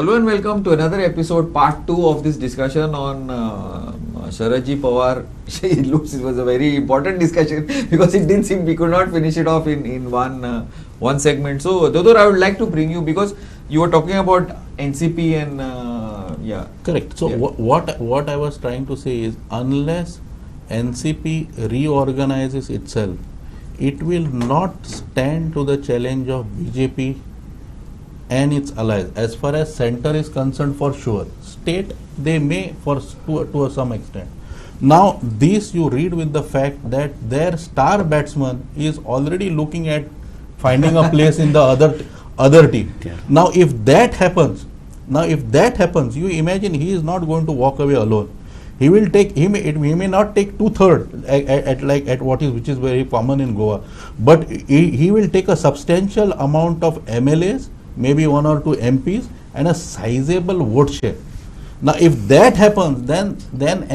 Hello and welcome to another episode, part 2 of this discussion on Sharadji Pawar. It looks it was a very important discussion because it didn't seem we could not finish it off in one segment. So, Dodor, I would like to bring you because you were talking about NCP and yeah. Correct. So, what I was trying to say is unless NCP reorganizes itself, it will not stand to the challenge of BJP and its allies. As far as center is concerned, for sure, state they may to some extent. Now this you read with the fact that their star batsman is already looking at finding a place in the other team. Yeah. Now if that happens, you imagine he is not going to walk away alone. He will take he may not take 2/3 at what is which is very common in Goa, but he will take a substantial amount of MLAs, maybe 1 or 2 MPs and a sizable vote share. Now if that happens, then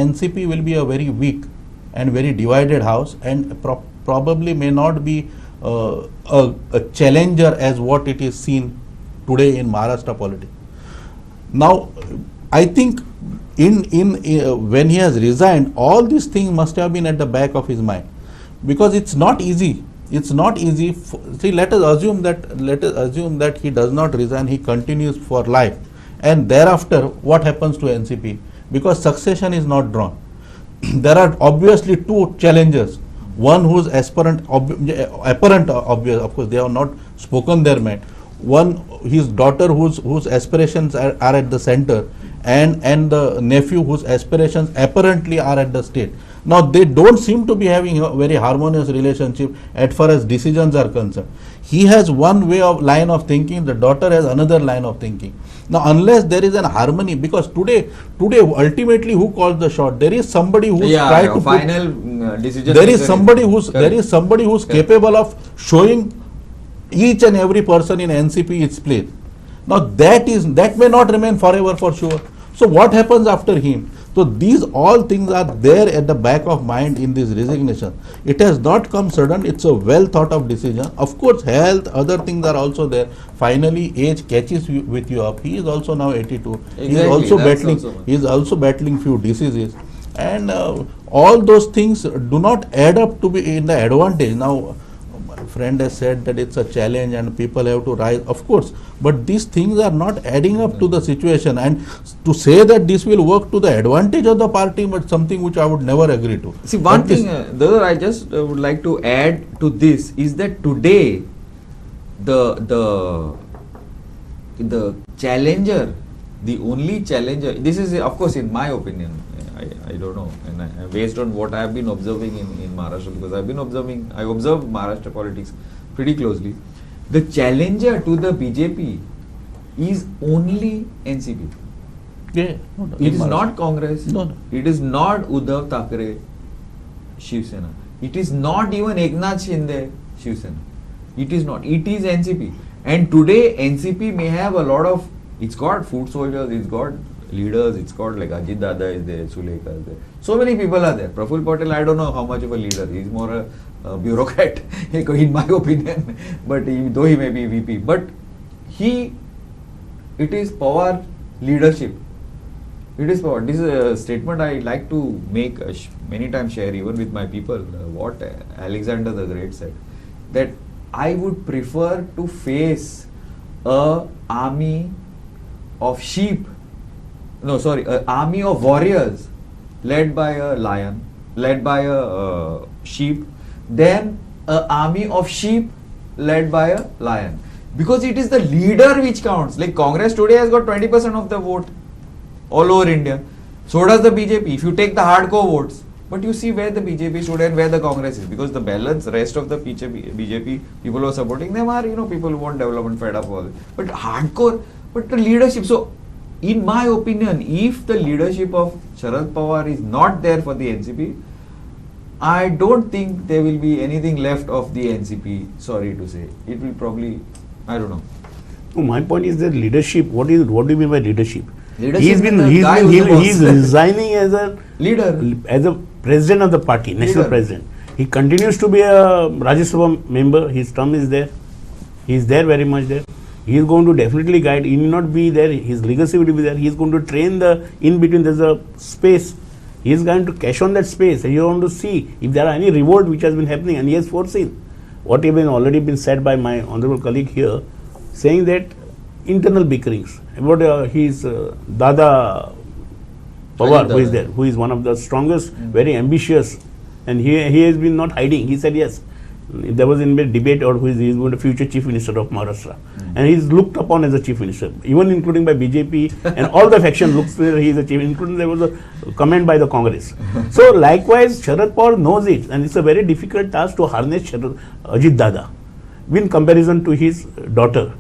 NCP will be a very weak and very divided house and probably may not be a challenger as what it is seen today in Maharashtra politics. Now I think in when he has resigned, all these things must have been at the back of his mind, because it's not easy. It's not easy. See, let us assume that he does not resign, he continues for life, and thereafter what happens to NCP? Because succession is not drawn. There are obviously 2 challengers. One who's apparent, obvious. Of course, they have not spoken their mind. One, his daughter, whose aspirations are at the center, and the nephew whose aspirations apparently are at the state. Now they don't seem to be having a very harmonious relationship as far as decisions are concerned. He has one line of thinking, the daughter has another line of thinking. Now unless there is an harmony, because today ultimately who calls the shot? There is somebody who's tried to final decision. There is somebody who's capable of showing each and every person in NCP its place. Now that may not remain forever for sure. So what happens after him? So these all things are there at the back of mind in this resignation. It has not come sudden. It's a well thought of decision. Of course, health, other things are also there. Finally, age catches with you up. He is also now 82. Exactly, He is also battling few diseases, and all those things do not add up to be in the advantage. Now, friend has said that it's a challenge and people have to rise, of course, but these things are not adding up to the situation, and to say that this will work to the advantage of the party, but something which I would never agree to. See, one thing, the other I just would like to add to this is that today the challenger, the only challenger, this is of course in my opinion, I don't know, and based on what I have been observing in Maharashtra, because I observe Maharashtra politics pretty closely. The challenger to the BJP is only NCP. Yeah, it is not Congress. No. It is not Uddhav Thackeray, Shiv Sena. It is not even Eknath Shinde, Shiv Sena. It is not. It is NCP. And today NCP may have a lot of. It's got foot soldiers. It's got leaders. It's got like Ajit Dada is there, Sulekha is there. So many people are there. Praful Patel, I don't know how much of a leader. He's more a bureaucrat, in my opinion. But though he may be VP, but it is Pawar leadership. It is Pawar. This is a statement I like to make many times, share even with my people. What Alexander the Great said, that I would prefer to face a army of sheep. No, sorry, an army of warriors led by a lion, led by a sheep, than an army of sheep led by a lion. Because it is the leader which counts. Like Congress today has got 20% of the vote all over India. So does the BJP. If you take the hardcore votes, but you see where the BJP stood and where the Congress is, because the balance, rest of the BJP people who are supporting them are, people who want development, fed up all this. But hardcore, but the leadership. So in my opinion, if the leadership of Sharad Pawar is not there for the NCP, I don't think there will be anything left of the NCP, sorry to say. It will probably, I don't know. No, my point is that leadership, what do you mean by leadership? He's resigning as a leader, as a president of the party, national president. He continues to be a Rajya Sabha member. His term is there. He is there, very much there. He is going to definitely guide. He will not be there. His legacy will be there. He is going to train the in between. There's a space. He is going to cash on that space. He is going to see if there are any revolt which has been happening, and he has foreseen what has been already been said by my honorable colleague here, saying that internal bickerings about his Dada PAWAR, who is there, who is one of the strongest, very ambitious, and he has been not hiding. He said yes. There was in a debate or who is he is going to future chief minister of Maharashtra, and he is looked upon as a chief minister, even including by BJP and all the faction looks where he is a chief, including there was a comment by the Congress. So likewise, Sharad Pawar knows it, and it's a very difficult task to harness Ajit Dada in comparison to his daughter.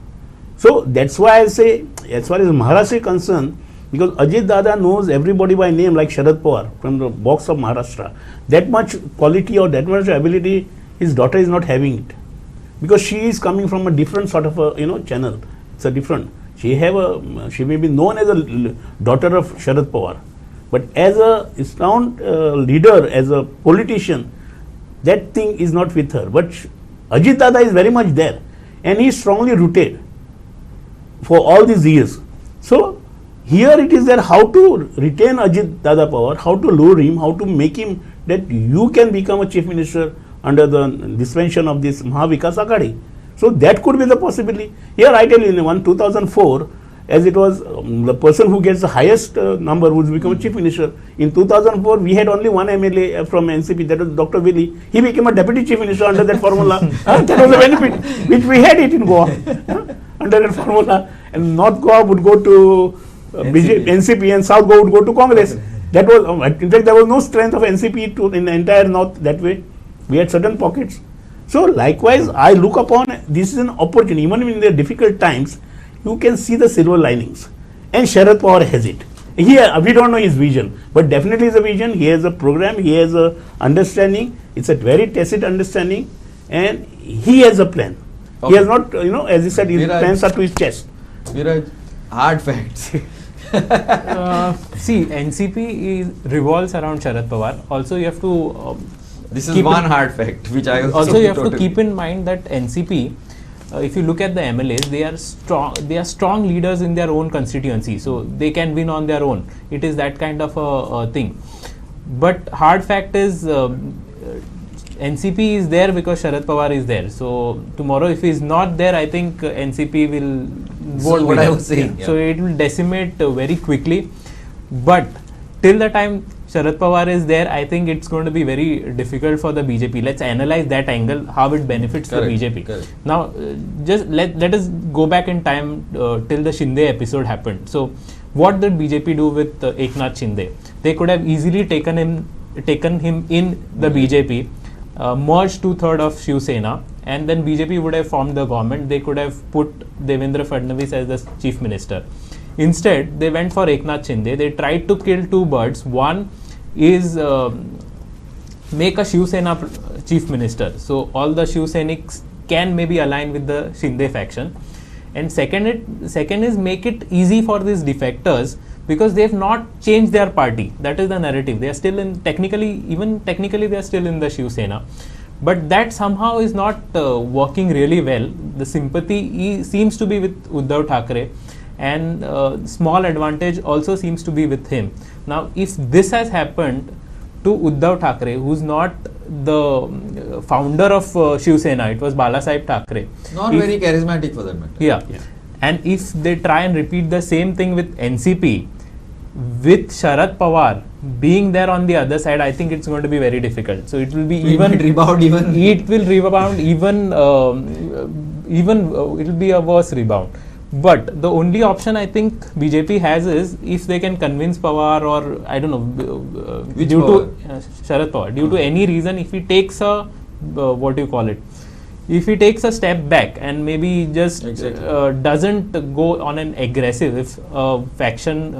So that's why I say, as far as Maharashtra is concerned, because Ajit Dada knows everybody by name like Sharad Pawar from the box of Maharashtra, that much quality or that much ability his daughter is not having it, because she is coming from a different sort of a channel. It's a different. She may be known as a daughter of Sharad Pawar, but as a sound leader, as a politician, that thing is not with her. But Ajit Dada is very much there, and he is strongly rooted for all these years. So here it is there how to retain Ajit Dada Pawar, how to lure him, how to make him that you can become a chief minister under the dispensation of this Mahavikas Aghadi. So that could be the possibility. Here I tell you, in 2004, as it was the person who gets the highest number who become a chief minister. In 2004, we had only one MLA from NCP, that was Dr. Willy. He became a deputy chief minister under that formula. That was the benefit which we had it in Goa under that formula. And North Goa would go to NCP and South Goa would go to Congress. That was, in fact, there was no strength of NCP in the entire North that way. We had certain pockets. So likewise, I look upon this is an opportunity. Even in the difficult times, you can see the silver linings. And Sharad Pawar has it. We don't know his vision, but definitely is a vision. He has a program. He has a understanding. It's a very tacit understanding, and he has a plan. Okay. He has not, as he said, his plans are to his chest. Viraj, hard facts. See, NCP revolves around Sharad Pawar. Also, you have to. This is one hard fact which I also you have to keep in mind that NCP, if you look at the MLAs, they are strong. They are strong leaders in their own constituency, so they can win on their own. It is that kind of a thing. But hard fact is, NCP is there because Sharad Pawar is there. So tomorrow, if he is not there, I think NCP will vote. What I was saying. So it will decimate very quickly. But till the time Sharad Pawar is there, I think it's going to be very difficult for the BJP. Let's analyze that angle, how it benefits the BJP. Correct. Now, just let us go back in time till the Shinde episode happened. So, what did BJP do with Eknath Shinde? They could have easily taken him in the BJP, merged 2/3 of Shiv Sena, and then BJP would have formed the government. They could have put Devendra Fadnavis as the chief minister. Instead, they went for Eknath Shinde. They tried to kill two birds. One is make a Shiv Sena chief minister. So all the Shiv Sainiks can maybe align with the Shinde faction. And second is make it easy for these defectors, because they have not changed their party. That is the narrative. They are still in technically they are still in the Shiv Sena. But that somehow is not working really well. The sympathy seems to be with Uddhav Thackeray, and small advantage also seems to be with him. Now, if this has happened to Uddhav Thackeray, who's not the founder of Shiv Sena, it was Balasaheb Thackeray. Not very charismatic for that matter. Yeah. And if they try and repeat the same thing with NCP, with Sharad Pawar being there on the other side, I think it's going to be very difficult. So it will be it will rebound even it will be a worse rebound. But the only option I think BJP has is if they can convince Pawar, or I don't know, due to Sharad Pawar, due to any reason, if he takes a if he takes a step back and maybe just doesn't go on an aggressive, if faction,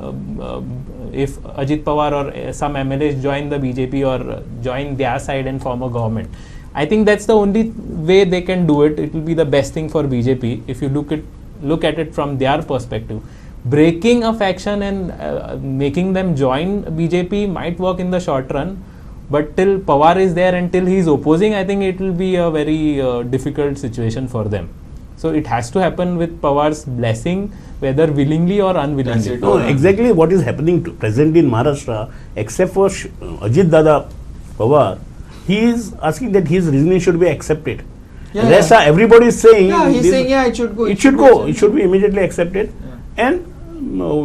if Ajit Pawar or some MLAs join the BJP or join their side and form a government, I think that's the only way they can do it. It will be the best thing for BJP if you look at it from their perspective. Breaking a faction and making them join BJP might work in the short run, but till Pawar is there and till he is opposing, I think it will be a very difficult situation for them. So it has to happen with Pawar's blessing, whether willingly or unwillingly. That's it. No, exactly what is happening presently in Maharashtra, except for Ajit Dada Pawar, he is asking that his reasoning should be accepted. Yeah, Rest yeah. everybody is saying, Yeah, he's this- saying, yeah, it should go. it should go. It should be immediately accepted. Yeah. And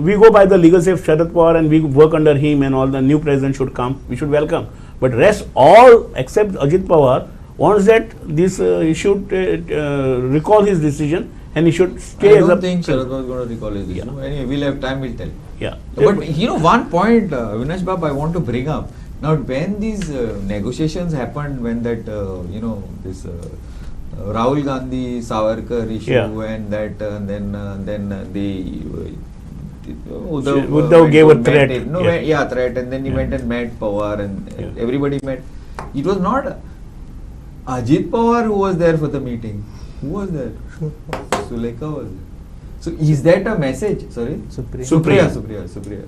we go by the legacy of Sharad Pawar and we work under him, and all the new president should come. We should welcome. But rest all except Ajit Pawar wants that this he should recall his decision and he should I stay as a don't think Sharad was going to recall his issue. Anyway, we'll have time, we'll tell. yeah. But you know, one point, Avinash Bab, I want to bring up. Now, when these negotiations happened, when that, this Rahul Gandhi Savarkar issue, Yeah. and that, then the Uddhav gave a met threat. him. No, Yeah. threat, and then he Yeah. went and met Pawar, and Yeah. everybody met. It was not Ajit Pawar who was there for the meeting. Who was there? Sulekha was there. So is that a message? Sorry? Supriya. Supriya.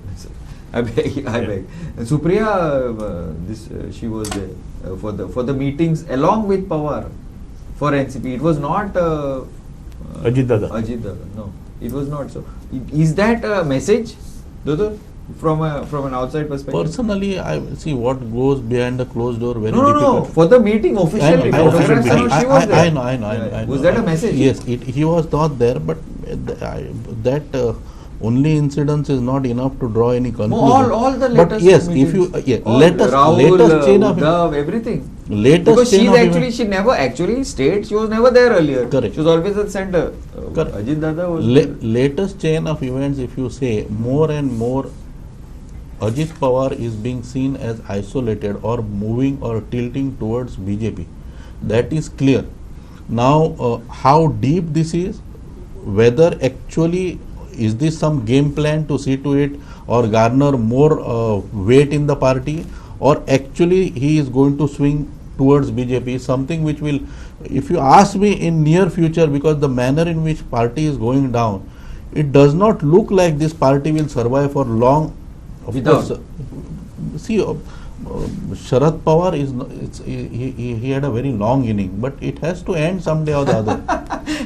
I beg. Supriya, she was there for the meetings along with Pawar for NCP. It was not Ajit Dada. No, it was not. So, is that a message, Dodor, from an outside perspective? Personally, I see what goes behind the closed door. Very No. difficult. For the meeting officially. I know, for the press, she was there. I know. Was that a message? Yes, he was not there, but that only incidence is not enough to draw any conclusion. All the but latest yes, meetings. if you All, latest Rahul, chain of Uddhav, everything. latest Because chain of she never actually stayed. She was never there earlier. Correct. She was always at the center. Correct. Ajit Dada was latest chain of events, if you say, more and more Ajit Pawar is being seen as isolated or moving or tilting towards BJP. That is clear. Now, how deep this is, whether actually is this some game plan to see to it or garner more weight in the party, or actually he is going to swing towards BJP, something which will, if you ask me in near future, because the manner in which party is going down, it does not look like this party will survive for long. Of Without. course, see, Sharad Pawar is he had a very long inning, but it has to end someday or the other.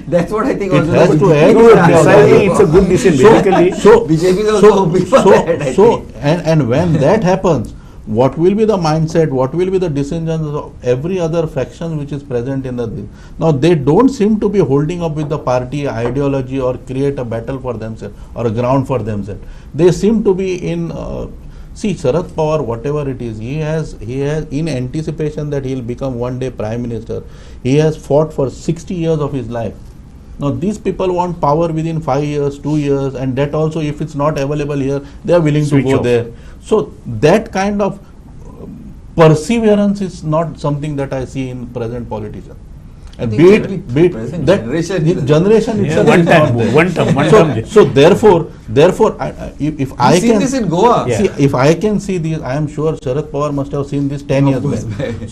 That's what I think. It also has the to BJP end was with Precisely, asking it's a for. good decision. Basically, BJP is also hoping for that, I think. And when that happens, what will be the mindset, what will be the decisions of every other faction which is present in the now they don't seem to be holding up with the party ideology or create a battle for themselves or a ground for themselves. They seem to be in see, Sharad Pawar, whatever it is, he has in anticipation that he will become one day Prime Minister, he has fought for 60 years of his life. Now these people want power within 5 years, 2 years, and that also, if it's not available here, they are willing Switch to go off. there. So that kind of perseverance is not something that I see in present politicians. And think be every it present that generation the is- generation Yeah, itself one is time, not there. one term. So therefore, if I You've seen can this in Goa. Yeah. see, if I can see this, I am sure Sharad Pawar must have seen this 10 Of years course, back. back.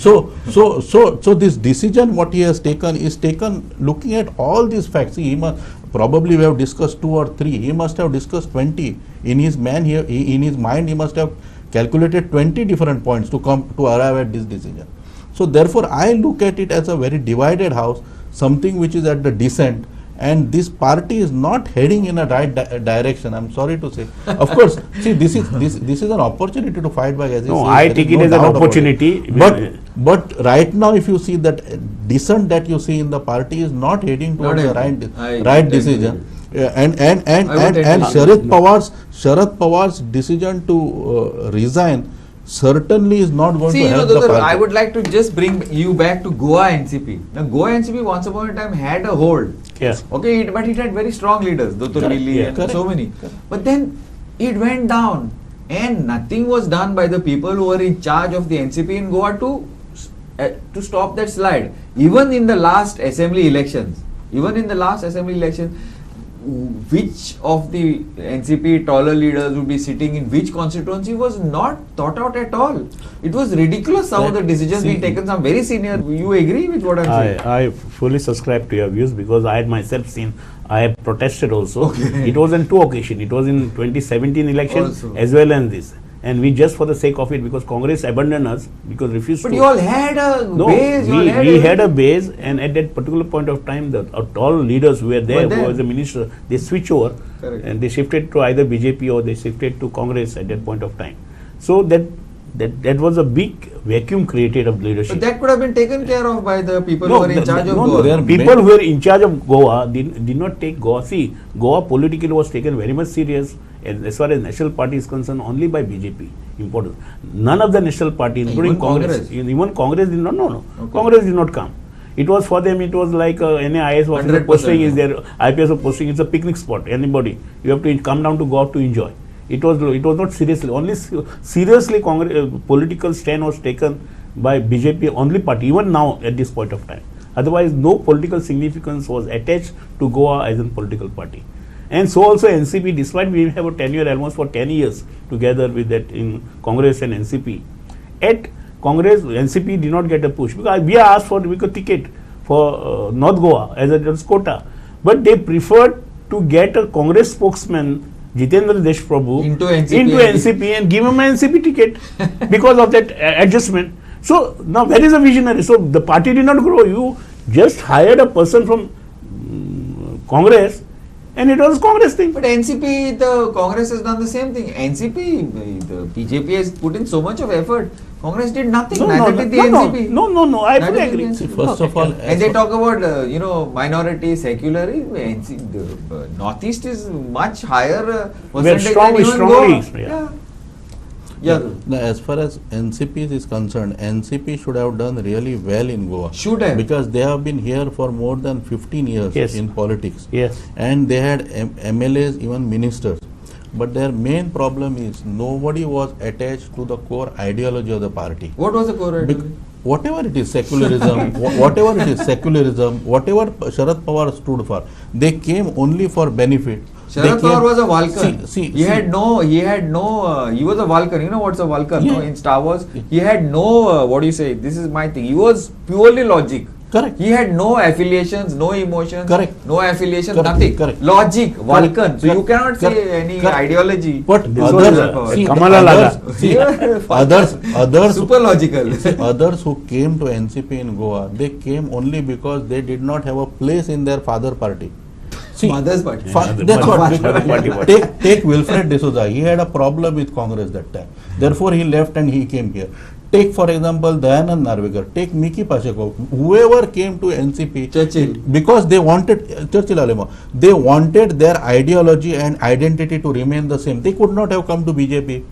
So this decision what he has taken is taken looking at all these facts. See, he must, probably we have discussed 2 or 3. He must have discussed 20 in his in his mind. He must have calculated 20 different points to come to arrive at this decision. So therefore, I look at it as a very divided house, something which is at the descent, and this party is not heading in a right direction. I'm sorry to say. Of course, see, this is an opportunity to fight back. As No, say, I there take is it no as an doubt about it. opportunity. But right now, if you see that descent that you see in the party is not heading towards the right decision. And Sharad Pawar's decision to resign certainly is not going See, to help the Dodor, party. I would like to just bring you back to Goa NCP. Now, Goa NCP once upon a time had a hold. Yes. Okay, but it had very strong leaders, Dr. Correct, Lili yeah. and Correct, so many. correct. But then it went down, and nothing was done by the people who were in charge of the NCP in Goa to stop that slide. Even in the last assembly elections, which of the NCP taller leaders would be sitting in which constituency was not thought out at all. It was ridiculous, some of the decisions being taken, some very senior. You agree with what I'm saying? I fully subscribe to your views because I had myself seen, I have protested also. Okay. It was on 2 occasions. It was in 2017 election Also. as well as this. and we just for the sake of it, because Congress abandoned us, because refused But to. you all had a No, base. we had a base, and at that particular point of time, the all leaders who were there, who was the minister, they switched over. Correct. And they shifted to either BJP or they shifted to Congress at that point of time. So that was a big vacuum created of leadership. But that could have been taken care of by the people who were in charge of no, Goa. there are people who were in charge of Goa did not take Goa. See, Goa politically was taken very much serious, and as far as national party is concerned, only by BJP. Important. None of the national parties, including Even Congress. even Congress did not. No. Okay. Congress did not come. It was for them. It was like any IS officer 100%. posting is there. IPS posting is a picnic spot. Anybody, you have to come down to Goa to enjoy. It was not seriously. Only seriously Congress political stand was taken by BJP only party, even now at this point of time. Otherwise, no political significance was attached to Goa as a political party. And so also NCP, despite we have a tenure almost for 10 years together with that in Congress and NCP, at Congress, NCP did not get a push because we are asked for a ticket for North Goa as a quota, but they preferred to get a Congress spokesman, Jitendra Deshprabhu, Into NCP and give him an NCP ticket because of that adjustment. So now where is a visionary? So the party did not grow. You just hired a person from Congress, and it was Congress thing. But NCP, the Congress has done the same thing. NCP, the BJP has put in so much of effort. Congress did nothing. Neither did the NCP. No. I Neither fully did agree. the See, NCP. first of all, And they talk about minority, secularism. The Northeast is much higher percentage strongly- than even strongly, Goa. yeah. Yeah. now, as far as NCP is concerned, NCP should have done really well in Goa. Should have. Because they have been here for more than 15 years Yes. in politics. Yes. And they had MLAs, even ministers. But their main problem is nobody was attached to the core ideology of the party. What was the core Bec- ideology? whatever it is secularism, whatever it is secularism, whatever Sharad Pawar stood for, they came only for benefit. Sharad Pawar was a Vulcan. See, he was a Vulcan. You know what's a Vulcan? Yeah. No, in Star Wars, he had no, what do you say? This is my thing. He was purely logic. Correct. He had no affiliations, no emotions, Correct. no affiliations, Correct. nothing. Correct. Logic, Vulcan. So you Correct. cannot say Correct. any Correct. ideology. But This was others, a see, Kamala others, Laga. see, Yeah. others, Super logical. others who came to NCP in Goa, they came only because they did not have a place in their father party. See, Mother's party. that's what. Party. Take Wilfred D'Souza. He had a problem with Congress that time. Therefore, he left and he came here. Take, for example, Dayanand Narvekar. Take Miki Pashekov. Whoever came to NCP, Churchill. because they wanted Churchill Alema. They wanted their ideology and identity to remain the same. They could not have come to BJP.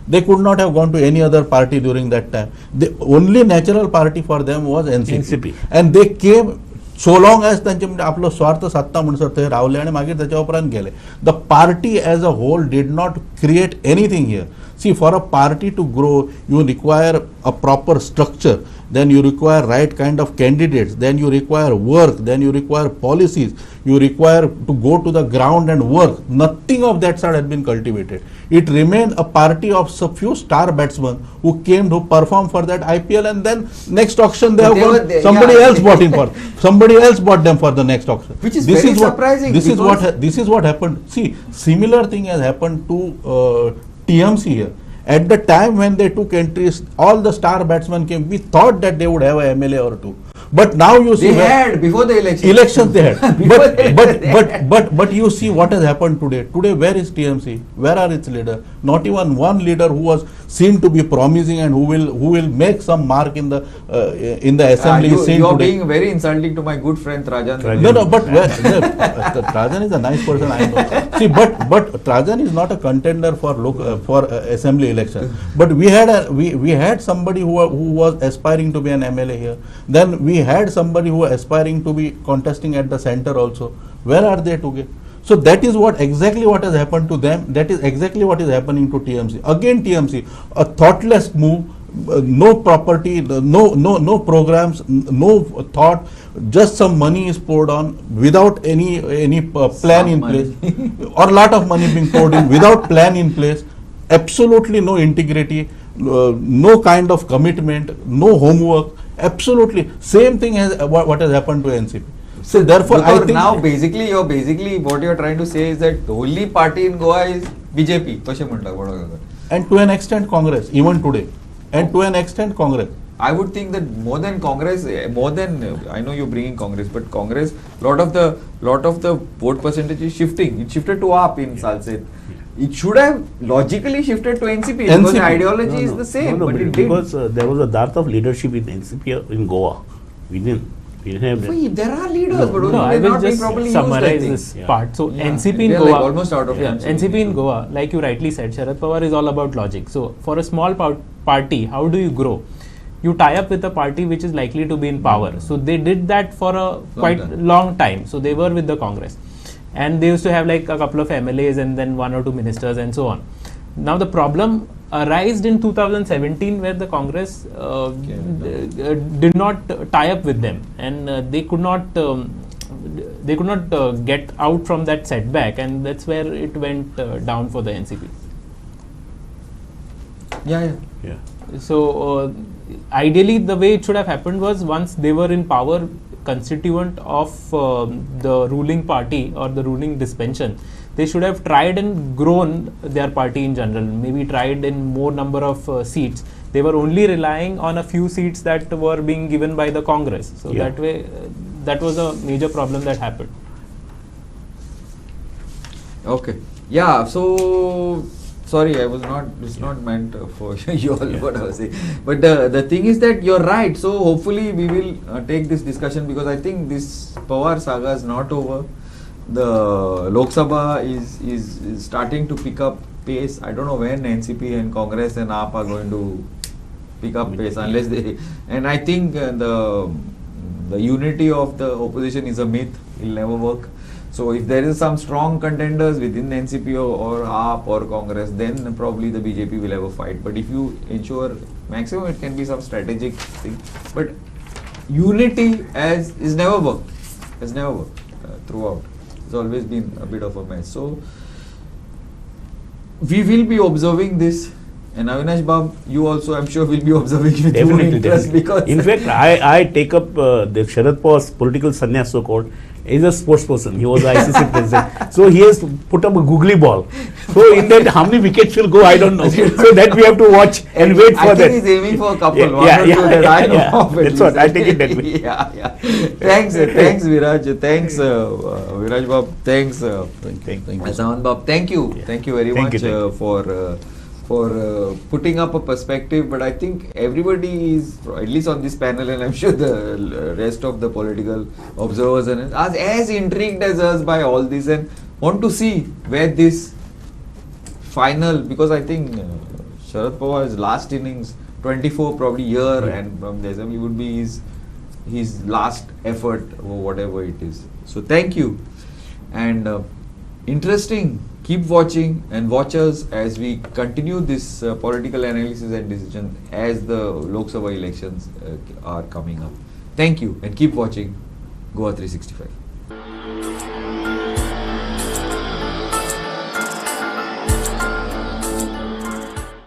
They could not have gone to any other party during that time. The only natural party for them was NCP. And they came so long as त्यांचे म्हणजे आपलं स्वार्थ सत्ता म्हणून ते रावले आणि मागीर त्याच्या उपरांत गेले. The party as a whole did not create anything here. See, for a party to grow, you require a proper structure, then you require right kind of candidates, then you require work, then you require policies, you require to go to the ground and work. Nothing of that sort had been cultivated. It remained a party of some few star batsmen who came to perform for that IPL, and then next auction they But have they gone, were there, somebody yeah. else bought in for, somebody else bought them for the next auction. Which is very surprising This is because- this is what happened. See, similar thing has happened to TMC here. At the time when they took entries, all the star batsmen came. We thought that they would have a MLA or two. But now you see They had before the election. elections they had. Before the election. but you see what has happened today. Today, where is TMC? Where are its leader? Not even one leader who was seen to be promising and who will make some mark in the assembly. is seen You are today. being very insulting to my good friend Rajan. No, but Trajan is a nice person, I know. See, but Trajan is not a contender for assembly election. But we had somebody who was aspiring to be an MLA here. Then we had somebody who was aspiring to be contesting at the center also. Where are they today? So that is exactly what has happened to them. That is exactly what is happening to TMC. Again, TMC, a thoughtless move. No property, no programs, no thought, just some money is poured on without any plan in place, or lot of money being poured in without plan in place. Absolutely no integrity, no kind of commitment, no homework. Absolutely same thing as what has happened to NCP. So therefore, I think now basically what you're trying to say is that the only party in Goa is BJP. कसे म्हणतात बरोबर. and to an extent Congress, even today, and to an extent Congress. I would think that more than Congress, I know you're bringing Congress, but Congress, lot of the vote percentage is shifting. It shifted to AAP in Salset. It should have logically shifted to NCP because the ideology is the same. But it because there was a dearth of leadership in NCP in Goa. We didn't have that. didn't. There are leaders, but No, I they're will not being just properly summarize used, I this think. part. So Yeah. NCP in They are Goa, like almost out of NCP in Goa, like you rightly said, Sharad Pawar is all about logic. So for a small party, how do you grow? You tie up with a party which is likely to be in power. So they did that for a long time. So they were with the Congress, and they used to have like a couple of MLAs and then 1 or 2 ministers and so on. Now the problem arose in 2017 where the Congress did not tie up with them, and they could not get out from that setback, and that's where it went down for the NCP. Yeah. So ideally the way it should have happened was once they were in power, constituent of the ruling party or the ruling dispensation, they should have tried and grown their party in general, maybe tried in more number of seats. They were only relying on a few seats that were being given by the Congress. So that way, that was a major problem that happened. Okay. Yeah. So sorry, it's not meant for you all what I was saying. But the thing is that you're right. So hopefully we will take this discussion because I think this Pawar saga is not over. The Lok Sabha is starting to pick up pace. I don't know when NCP and Congress and AAP are going to pick up pace unless they. And I think the unity of the opposition is a myth. It will never work. So if there is some strong contenders within NCP or AAP or Congress, then probably the BJP will have a fight. But if you ensure maximum, it can be some strategic thing. But unity is never worked. Has never worked throughout. It's always been a bit of a mess. So we will be observing this. And Avinash Bab, you also, I'm sure, will be observing with Definitely, interest because in fact, I take up the Sharad Pawar's political sannyas, so called. He's a sports person. He was the ICC president. So he has put up a googly ball. So in that, how many wickets will go, I don't know. So that we have to watch and wait for I that. think he's aiming for a couple. Yeah, one yeah, or two that I know yeah. of. at That's what, least. I take it that way. Yeah. Thanks, Viraj. Thanks, Viraj Bab. Thanks, Thank you. Asaman Bab. Thank you. Yeah. Thank you very Thank much you. for putting up a perspective. But I think everybody is, at least on this panel, and I'm sure the rest of the political observers are as intrigued as us by all this and want to see where this final, because I think Sharad Pawar's last innings, 24 probably year, and from the assembly would be his last effort or whatever it is. So thank you, and interesting. Keep watching and watch us as we continue this political analysis and decision as the Lok Sabha elections are coming up. Thank you and keep watching Goa 365.